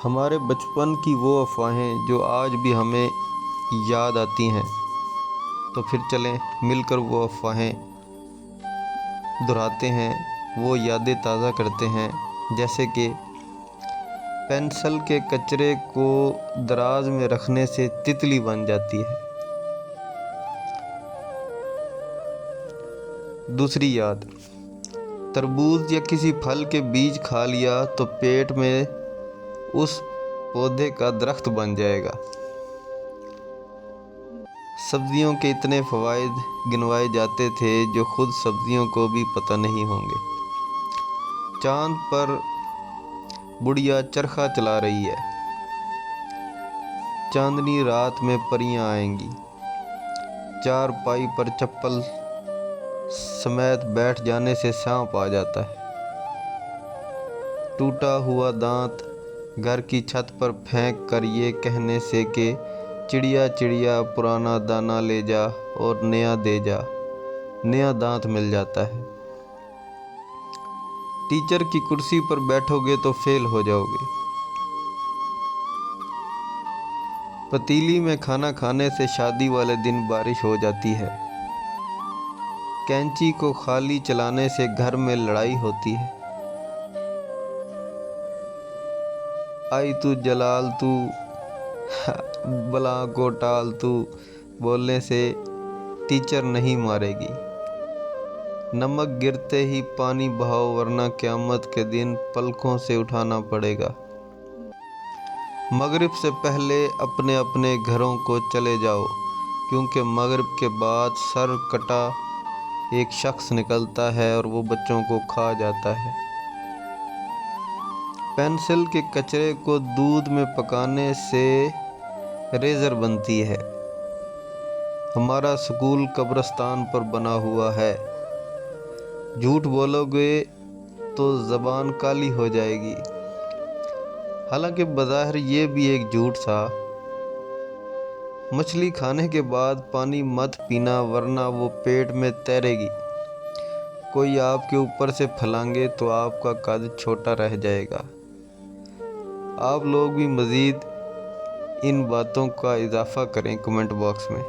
ہمارے بچپن کی وہ افواہیں جو آج بھی ہمیں یاد آتی ہیں، تو پھر چلیں مل کر وہ افواہیں دہراتے ہیں، وہ یادیں تازہ کرتے ہیں، جیسے کہ پینسل کے کچرے کو دراز میں رکھنے سے تتلی بن جاتی ہے۔ دوسری یاد، تربوز یا کسی پھل کے بیج کھا لیا تو پیٹ میں اس پودے کا درخت بن جائے گا۔ سبزیوں کے اتنے فوائد گنوائے جاتے تھے جو خود سبزیوں کو بھی پتہ نہیں ہوں گے۔ چاند پر بڑھیا چرخہ چلا رہی ہے، چاندنی رات میں پریاں آئیں گی، چار پائی پر چپل سمیت بیٹھ جانے سے سانپ آ جاتا ہے۔ ٹوٹا ہوا دانت گھر کی چھت پر پھینک کر یہ کہنے سے کہ چڑیا چڑیا پرانا دانا لے جا اور نیا دے جا، نیا دانت مل جاتا ہے۔ ٹیچر کی کرسی پر بیٹھو گے تو فیل ہو جاؤ گے۔ پتیلی میں کھانا کھانے سے شادی والے دن بارش ہو جاتی ہے۔ کینچی کو خالی چلانے سے گھر میں لڑائی ہوتی ہے۔ آئی تو جلال تو بلا کو ٹال تو بولنے سے ٹیچر نہیں مارے گی۔ نمک گرتے ہی پانی بہاؤ ورنہ قیامت کے دن پلکوں سے اٹھانا پڑے گا۔ مغرب سے پہلے اپنے اپنے گھروں کو چلے جاؤ، کیونکہ مغرب کے بعد سر کٹا ایک شخص نکلتا ہے اور وہ بچوں کو کھا جاتا ہے۔ پینسل کے کچرے کو دودھ میں پکانے سے ریزر بنتی ہے۔ ہمارا سکول قبرستان پر بنا ہوا ہے، جھوٹ بولو گے تو زبان کالی ہو جائے گی۔ حالانکہ بظاہر یہ بھی ایک جھوٹ تھا۔ مچھلی کھانے کے بعد پانی مت پینا ورنہ وہ پیٹ میں تیرے گی۔ کوئی آپ کے اوپر سے پھلانگے تو آپ کا قد چھوٹا رہ جائے گا۔ آپ لوگ بھی مزید ان باتوں کا اضافہ کریں کمنٹ باکس میں۔